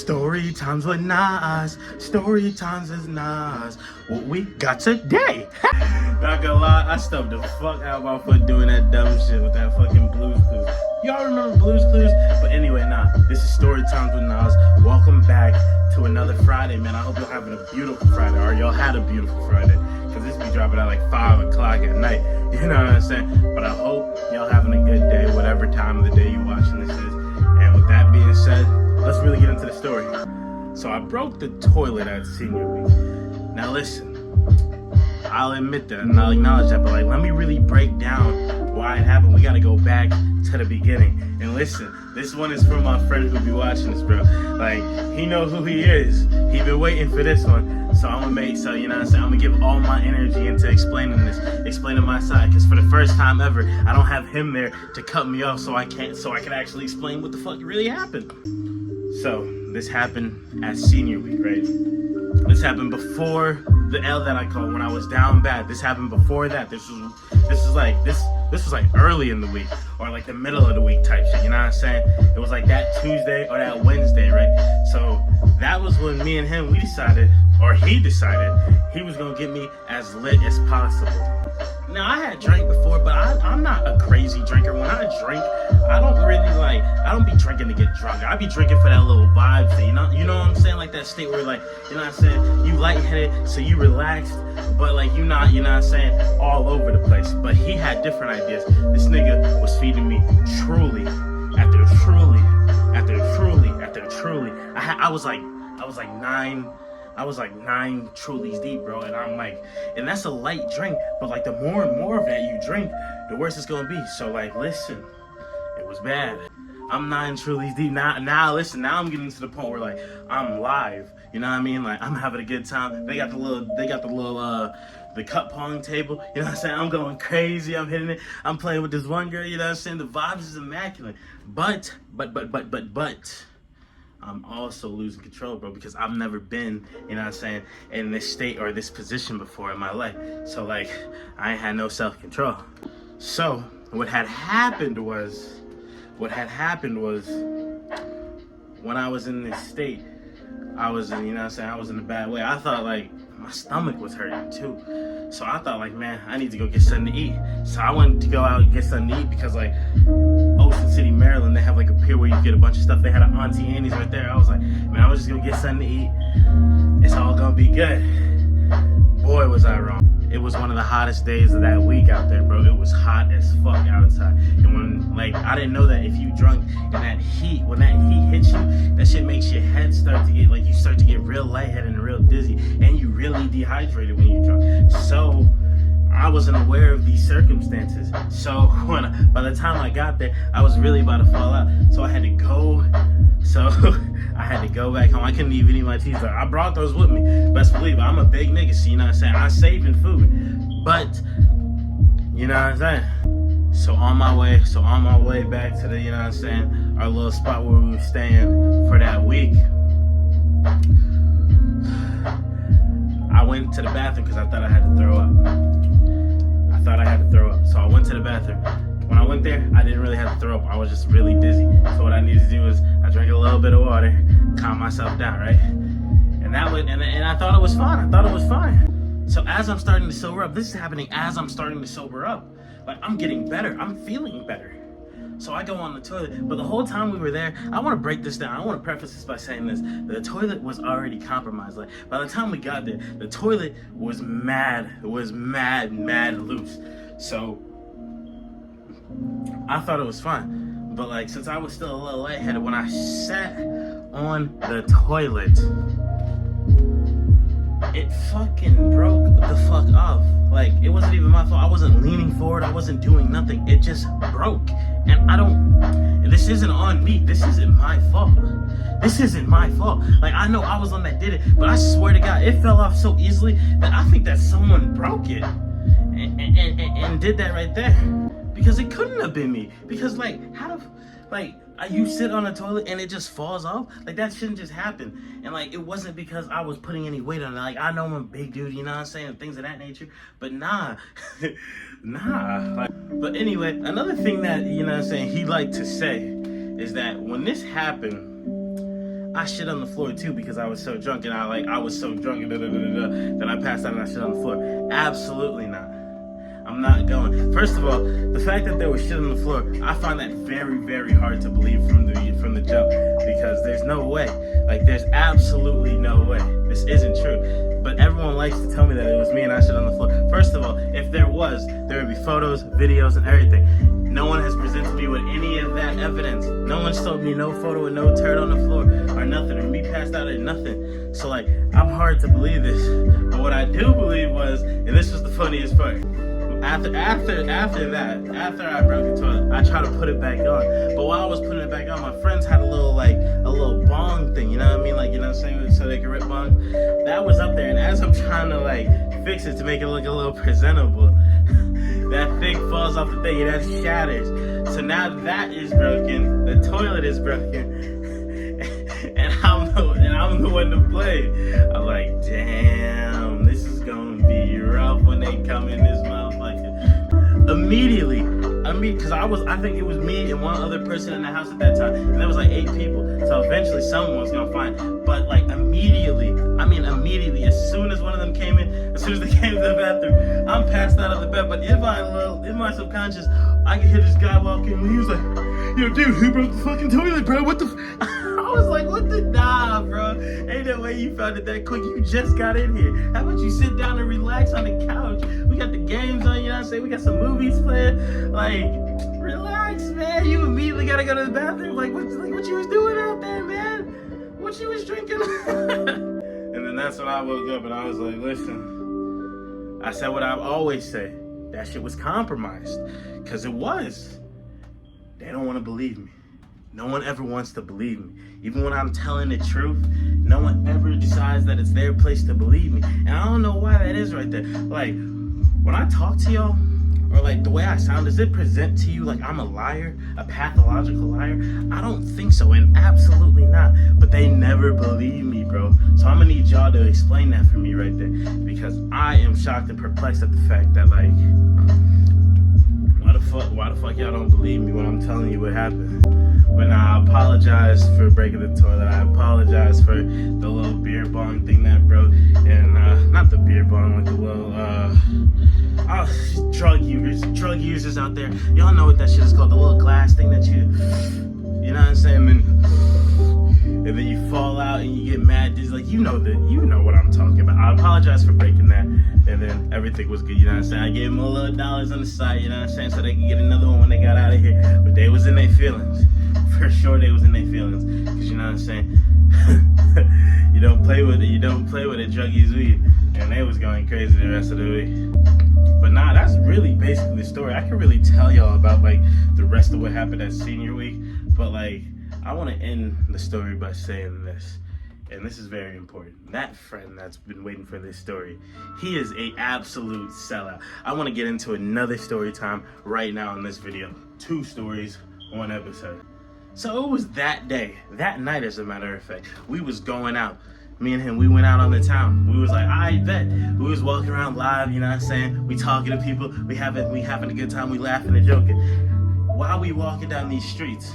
Story times with Nas. Story times is Nas. What we got today. Not gonna lie, I stubbed the fuck out my foot doing that dumb shit with that fucking Blues Clues. Y'all remember Blues Clues? But anyway, this is Story Times with Nas. Welcome back to another Friday, man. I hope y'all having a beautiful Friday, or y'all had a beautiful Friday. Cause this be dropping at like 5 o'clock at night. You know what I'm saying? But I hope y'all having a good day, whatever time of the day you're watching this is. And with that being said, let's really get into the story. So I broke the toilet at senior week. Now listen, I'll admit that and I'll acknowledge that, but like, let me really break down why it happened. We gotta go back to the beginning. And listen, this one is from my friend who be watching this, bro. Like, he know who he is. He been waiting for this one. So I'm gonna you know what I'm saying? I'm gonna give all my energy into explaining my side. Because for the first time ever, I don't have him there to cut me off so I can actually explain what the fuck really happened. So this happened at senior week, right? This happened before the L that I called when I was down bad. This happened before that. This was like early in the week, or like the middle of the week type shit, you know what I'm saying? It was like that Tuesday or that Wednesday, right? So that was when me and him, he decided he was gonna get me as lit as possible. Now I had drank before, but I'm not a crazy drinker. When I drink, I don't be drinking to get drunk. I be drinking for that little vibe thing, you know what I'm saying? Like that state where like, you know what I'm saying? You lightheaded, so you relaxed, but like you not, you know what I'm saying, all over the place. But he had different ideas. This nigga was feeding me truly after truly after truly after truly. I was like 9 Trulies deep, bro, and that's a light drink, but like the more and more of that you drink, the worse it's gonna be. So like, listen, it was bad. I'm 9 Trulies deep now. Listen, now I'm getting to the point where like I'm live. You know what I mean? Like I'm having a good time. They got the cup pong table. You know what I'm saying? I'm going crazy. I'm hitting it. I'm playing with this one girl. You know what I'm saying? The vibes is immaculate. But. I'm also losing control, bro, because I've never been, you know what I'm saying, in this state or this position before in my life. So like, I ain't had no self-control. So what had happened was when I was in this state, I was in, you know what I'm saying, I was in a bad way. I thought like my stomach was hurting too. So I thought like, man, I need to go get something to eat. So I went to go out and get something to eat because like Ocean City, Maryland, they have like a pier where you get a bunch of stuff. They had an Auntie Annie's right there. I was like, man, I was just gonna get something to eat. It's all gonna be good. Boy, was I wrong. It was one of the hottest days of that week out there, bro. It was hot as fuck outside. And when, like, I didn't know that if you drunk and when that heat hits you, that shit makes your head start to get, like, you start to get real lightheaded and real dizzy. And you really dehydrated when you're drunk. So I wasn't aware of these circumstances. So by the time I got there, I was really about to fall out. So I had to go back home. I couldn't even eat my teeth. I brought those with me. Best believe I'm a big nigga, so you know what I'm saying? I'm saving food. But, you know what I'm saying? So on my way back to the, you know what I'm saying, our little spot where we were staying for that week, I went to the bathroom because I thought I had to throw up. So I went to the bathroom. When I went there, I didn't really have to throw up. I was just really dizzy. So what I needed to do was I drank a little bit of water, calm myself down, right? And I thought it was fine. So as I'm starting to sober up, this is happening as I'm starting to sober up. Like, I'm getting better. I'm feeling better. So I go on the toilet, but the whole time we were there, I want to break this down. I want to preface this by saying this. The toilet was already compromised. Like, by the time we got there, the toilet was mad. It was mad loose. So I thought it was fine. But like, since I was still a little lightheaded, when I sat on the toilet, it fucking broke the fuck off. Like, it wasn't even my fault. I wasn't leaning forward. I wasn't doing nothing. It just broke. And this isn't on me. This isn't my fault. Like, I know I was the one that did it, but I swear to God, it fell off so easily that I think that someone broke it and did that right there. Because it couldn't have been me. Because like, you sit on a toilet and it just falls off? Like, that shouldn't just happen. And like, it wasn't because I was putting any weight on it. Like, I know I'm a big dude, you know what I'm saying? Things of that nature. But nah. But anyway, another thing that, you know what I'm saying, he liked to say is that when this happened, I shit on the floor too because I was so drunk and I was so drunk that I passed out and I shit on the floor. Absolutely not. I'm not going. First of all, the fact that there was shit on the floor, I find that very, very hard to believe from the jump, because there's no way. Like, there's absolutely no way. This isn't true. But everyone likes to tell me that it was me and I shit on the floor. First of all, if there was, there would be photos, videos, and everything. No one has presented me with any of that evidence. No one's told me no photo and no turd on the floor or nothing, or me passed out or nothing. So like, I'm hard to believe this. But what I do believe was, and this was the funniest part, after I broke the toilet, I tried to put it back on. But while I was putting it back on, my friends had a little bong thing, you know what I mean? Like, you know what I'm saying? So they could rip bong. That was up there, and as I'm trying to like fix it to make it look a little presentable, that thing falls off the thing and that shatters. So now that is broken, the toilet is broken, and I'm the one to blame. I'm like, damn, this is gonna be rough when they come in this motherfucker. Immediately, because I think it was me and one other person in the house at that time, and there was like 8 people. So eventually someone was gonna find. But like immediately, as soon as one of them came in, as soon as they came to the bathroom, I'm passed out of the bed. But in my subconscious, I could hear this guy walking, and he was like, "Yo, dude, who broke the fucking toilet, bro? What the?" I was like, "What the nah, bro? Ain't no way you found it that quick. You just got in here. How about you sit down and relax on the couch? We got the games on, you know what I'm saying? We got some movies playing. Like, relax, man. You immediately gotta go to the bathroom. Like what you was doing out there, man? What you was drinking?" And then that's when I woke up and I was like, listen, I said what I always say. That shit was compromised. Because it was. They don't want to believe me. No one ever wants to believe me. Even when I'm telling the truth, no one ever decides that it's their place to believe me. And I don't know why that is right there. Like, when I talk to y'all, or like the way I sound, does it present to you like I'm a liar, a pathological liar? I don't think so, and absolutely not. But they never believe me, bro. So I'm gonna need y'all to explain that for me right there, because I am shocked and perplexed at the fact that, like, why the fuck y'all don't believe me when I'm telling you what happened? When I apologize for breaking the toilet, I apologize for the little beer bong thing that broke, and not the beer bong, like the little drug users out there. Y'all know what that shit is called, the little glass thing that you know what I'm saying? And then you fall out and you get mad. Just like, you know what I'm talking about. I apologize for breaking that, and then everything was good, you know what I'm saying? I gave them a little dollars on the side, you know what I'm saying, so they could get another one when they got out of here. But they was in their feelings. For sure they was in their feelings. Cause you know what I'm saying? You don't play with it, druggies weed. And they was going crazy the rest of the week. But nah, that's really basically the story. I can really tell y'all about like the rest of what happened at senior week. But like, I want to end the story by saying this. And this is very important. That friend that's been waiting for this story, he is a absolute sellout. I want to get into another story time right now in this video. 2 stories, 1 episode. So it was that day, that night as a matter of fact, we was going out. Me and him, we went out on the town. We was like, I bet. We was walking around live, you know what I'm saying? We talking to people, we having a good time, we laughing and joking. While we walking down these streets,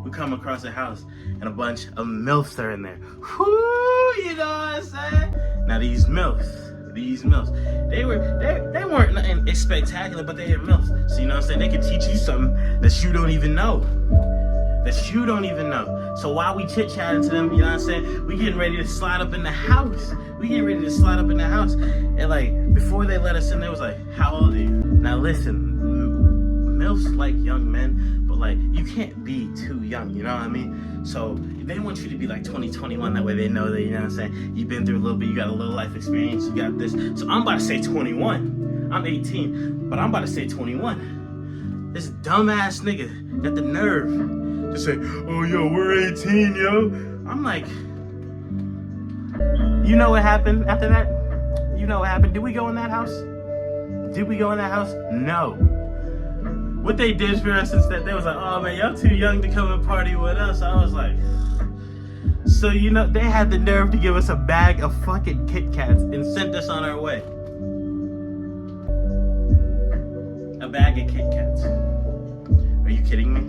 we come across a house and a bunch of MILFs are in there. Whoo, you know what I'm saying? Now these MILFs, they weren't nothing spectacular, but they are MILFs. So you know what I'm saying? They could teach you something that you don't even know. So while we chit-chatting to them, you know what I'm saying, we getting ready to slide up in the house. And like, before they let us in, they was like, how old are you? Now listen, MILFs like young men, but like, you can't be too young, you know what I mean? So they want you to be like 20, 21, that way they know that, you know what I'm saying, you've been through a little bit, you got a little life experience, you got this. So I'm about to say 21. I'm 18, but I'm about to say 21. This dumbass nigga got the nerve to say, oh, yo, we're 18, yo. I'm like, you know what happened after that? You know what happened? Did we go in that house? No. What they did for us instead, they was like, oh, man, y'all too young to come and party with us. I was like, so, you know, they had the nerve to give us a bag of fucking Kit Kats and sent us on our way. A bag of Kit Kats. Are you kidding me?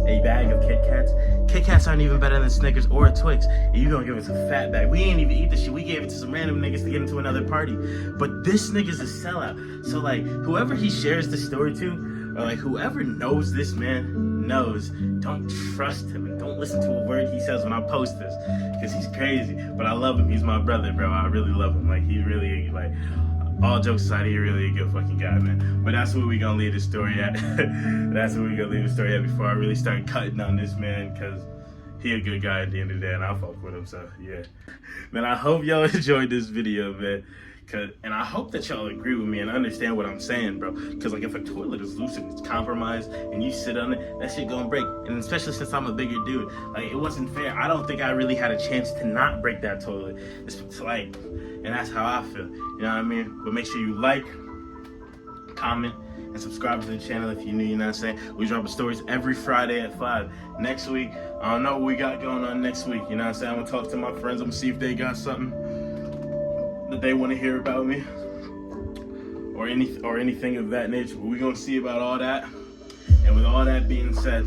a bag of Kit Kats. Kit Kats aren't even better than Snickers or Twix. And you gonna give us a fat bag. We ain't even eat the shit. We gave it to some random niggas to get into another party. But this nigga's a sellout. So like, whoever he shares the story to, or like whoever knows this man knows, don't trust him and don't listen to a word he says when I post this, because he's crazy. But I love him. He's my brother, bro. I really love him. Like, he really, like, all jokes aside, he really a good fucking guy, man. But that's where we gonna leave the story at. That's where we gonna leave the story at before I really start cutting on this man, because he a good guy at the end of the day, and I fuck with him. So yeah, man, I hope y'all enjoyed this video, man. And I hope that y'all agree with me and understand what I'm saying, bro. Because like, if a toilet is loose and it's compromised and you sit on it, that shit gonna break. And especially since I'm a bigger dude, like, it wasn't fair. I don't think I really had a chance to not break that toilet. It's like, and that's how I feel. You know what I mean? But make sure you like, comment, and subscribe to the channel if you're new. You know what I'm saying? We drop stories every Friday at 5. Next week, I don't know what we got going on next week. You know what I'm saying? I'm gonna talk to my friends. I'm gonna see if they got something that they want to hear about me, or anything of that nature. But we're gonna see about all that. And with all that being said,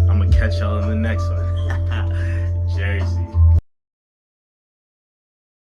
I'm gonna catch y'all in the next one.